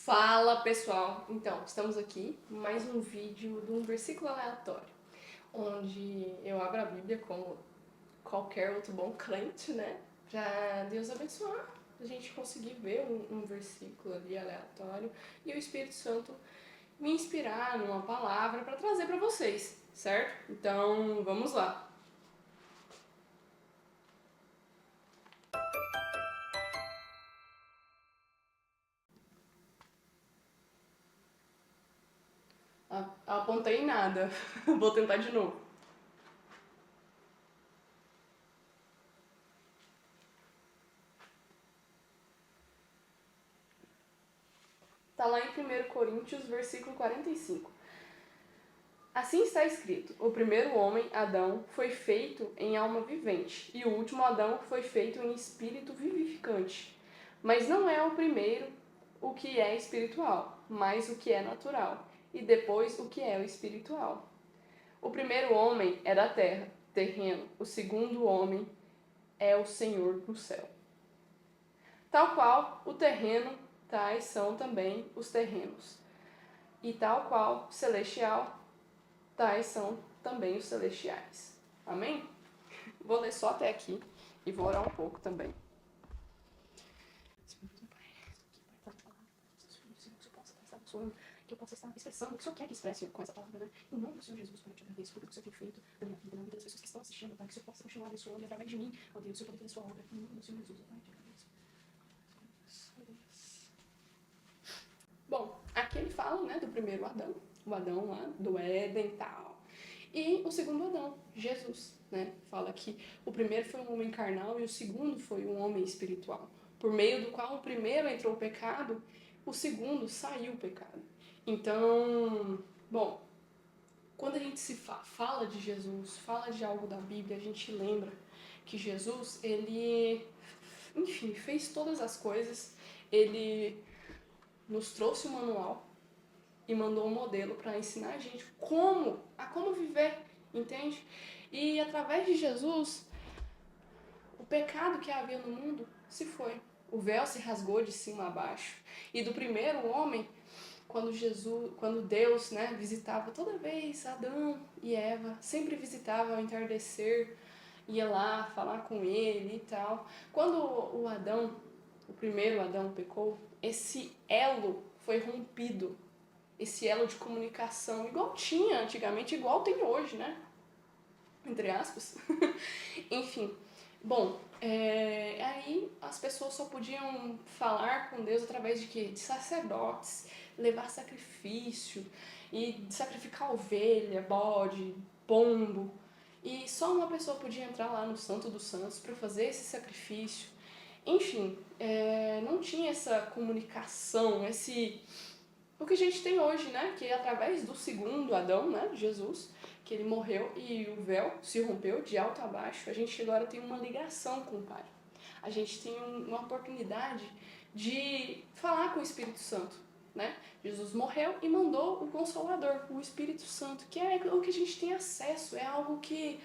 Fala pessoal, então estamos aqui mais um vídeo de um versículo aleatório, onde eu abro a Bíblia como qualquer outro bom crente, né? Pra Deus abençoar, a gente conseguir ver um versículo ali aleatório e o Espírito Santo me inspirar numa palavra para trazer para vocês, certo? Então vamos lá. Apontei em nada, vou tentar de novo. Tá lá em 1 Coríntios, versículo 45. Assim está escrito: o primeiro homem, Adão, foi feito em alma vivente, e o último Adão foi feito em espírito vivificante. Mas não é o primeiro o que é espiritual, mas o que é natural, e depois o que é o espiritual. O primeiro homem é da terra, terreno, o segundo homem é o Senhor do céu. Tal qual o terreno, tais são também os terrenos. E tal qual celestial, tais são também os celestiais. Amém? Vou ler só até aqui e vou orar um pouco também. Que eu possa estar expressando o que o Senhor quer que expresse com essa palavra, né? Em nome do Senhor Jesus, Pai, eu te agradeço por tudo que o Senhor tem feito na minha vida, na vida das pessoas que estão assistindo, Pai, que o Senhor possa continuar abençoando através de mim, ó Deus, o Senhor poder fazer sua obra. Em nome do Senhor Jesus, Pai, eu te agradeço. Bom, aqui ele fala, né, do primeiro Adão, o Adão lá do Éden e tal. E o segundo Adão, Jesus, né? Fala que o primeiro foi um homem carnal e o segundo foi um homem espiritual. Por meio do qual o primeiro entrou o pecado, o segundo saiu o pecado. Então, bom, quando a gente se fala de Jesus, fala de algo da Bíblia, a gente lembra que Jesus, ele, enfim, fez todas as coisas, ele nos trouxe o manual e mandou um modelo para ensinar a gente como viver, entende? E através de Jesus, o pecado que havia no mundo se foi. O véu se rasgou de cima a baixo. E do primeiro homem, quando Deus, né, visitava toda vez Adão e Eva, sempre visitava ao entardecer, ia lá falar com ele e tal. Quando o primeiro Adão pecou, esse elo foi rompido, esse elo de comunicação, igual tinha antigamente, igual tem hoje, né? Entre aspas. Enfim, bom, aí as pessoas só podiam falar com Deus através de quê? De sacerdotes, levar sacrifício, e sacrificar ovelha, bode, pombo. E só uma pessoa podia entrar lá no Santo dos Santos para fazer esse sacrifício. Enfim, não tinha essa comunicação, o que a gente tem hoje, né? Que é através do segundo Adão, né? Jesus, que ele morreu e o véu se rompeu de alto a baixo, a gente agora tem uma ligação com o Pai. A gente tem uma oportunidade de falar com o Espírito Santo, né? Jesus morreu e mandou o Consolador, o Espírito Santo, que é o que a gente tem acesso, é algo que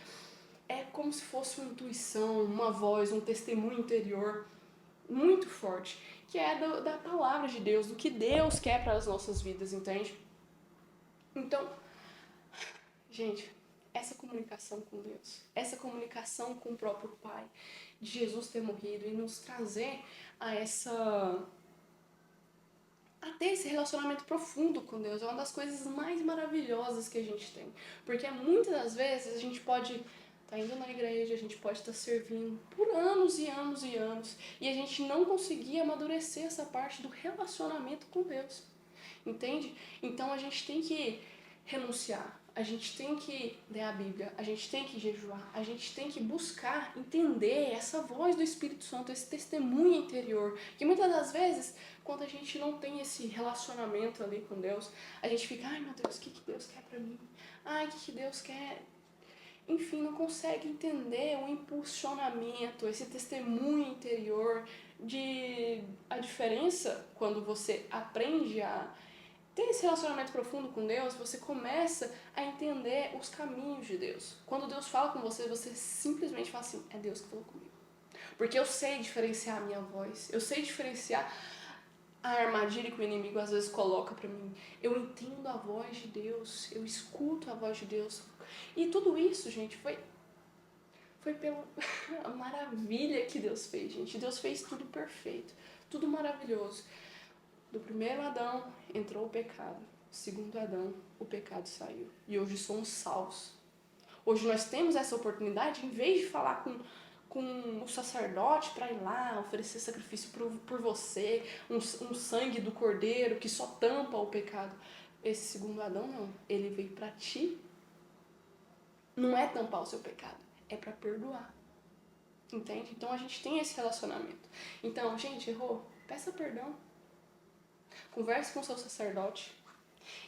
é como se fosse uma intuição, uma voz, um testemunho interior muito forte, que é da palavra de Deus, do que Deus quer para as nossas vidas, entende? Então, gente, essa comunicação com Deus, essa comunicação com o próprio Pai, de Jesus ter morrido e nos trazer a ter esse relacionamento profundo com Deus, é uma das coisas mais maravilhosas que a gente tem. Porque muitas das vezes a gente pode estar indo na igreja, a gente pode estar servindo por anos e anos e anos, e a gente não conseguir amadurecer essa parte do relacionamento com Deus. Entende? Então a gente tem que renunciar, a gente tem que ler a Bíblia, a gente tem que jejuar, a gente tem que buscar entender essa voz do Espírito Santo, esse testemunho interior. Que muitas das vezes, quando a gente não tem esse relacionamento ali com Deus, a gente fica, ai meu Deus, o que Deus quer pra mim? Ai, o que Deus quer? Enfim, não consegue entender o impulsionamento, esse testemunho interior de a diferença quando você aprende a ter esse relacionamento profundo com Deus, você começa a entender os caminhos de Deus. Quando Deus fala com você, você simplesmente fala assim, é Deus que falou comigo. Porque eu sei diferenciar a minha voz, eu sei diferenciar a armadilha que o inimigo às vezes coloca para mim. Eu entendo a voz de Deus, eu escuto a voz de Deus. E tudo isso, gente, foi pela maravilha que Deus fez, gente. Deus fez tudo perfeito, tudo maravilhoso. Do primeiro Adão entrou o pecado, do segundo Adão o pecado saiu. E hoje somos salvos. Hoje nós temos essa oportunidade, em vez de falar com o sacerdote para ir lá oferecer sacrifício por você, um sangue do cordeiro que só tampa o pecado. Esse segundo Adão não, ele veio para ti. Não é tampar o seu pecado, é para perdoar. Entende? Então a gente tem esse relacionamento. Então, gente, errou, peça perdão. Converse com o seu sacerdote.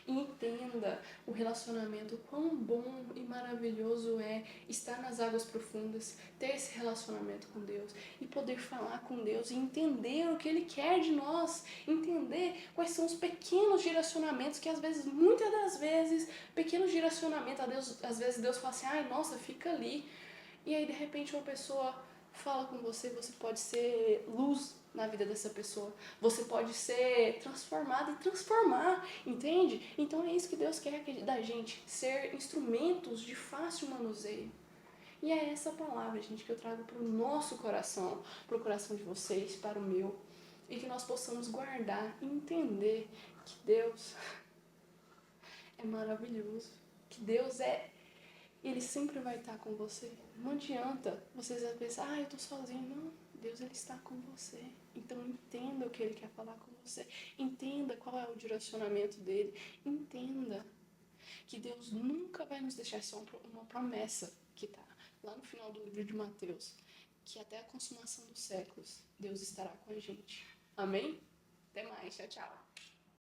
E entenda o relacionamento, quão bom e maravilhoso é estar nas águas profundas, ter esse relacionamento com Deus e poder falar com Deus e entender o que Ele quer de nós, entender quais são os pequenos direcionamentos que às vezes, muitas das vezes, pequenos direcionamentos, às vezes Deus fala assim, ai, nossa, fica ali. E aí de repente uma pessoa fala com você, você pode ser luz na vida dessa pessoa. Você pode ser transformado e transformar, entende? Então é isso que Deus quer da gente, ser instrumentos de fácil manuseio. E é essa palavra, gente, que eu trago para o nosso coração, para o coração de vocês, para o meu, e que nós possamos guardar e entender que Deus é maravilhoso, que Deus Ele sempre vai estar com você. Não adianta vocês às vezes, eu tô sozinho. Não, Deus ele está com você. Então entenda o que Ele quer falar com você. Entenda qual é o direcionamento dele. Entenda que Deus nunca vai nos deixar só uma promessa que está lá no final do livro de Mateus, que até a consumação dos séculos Deus estará com a gente. Amém? Até mais. Tchau, tchau.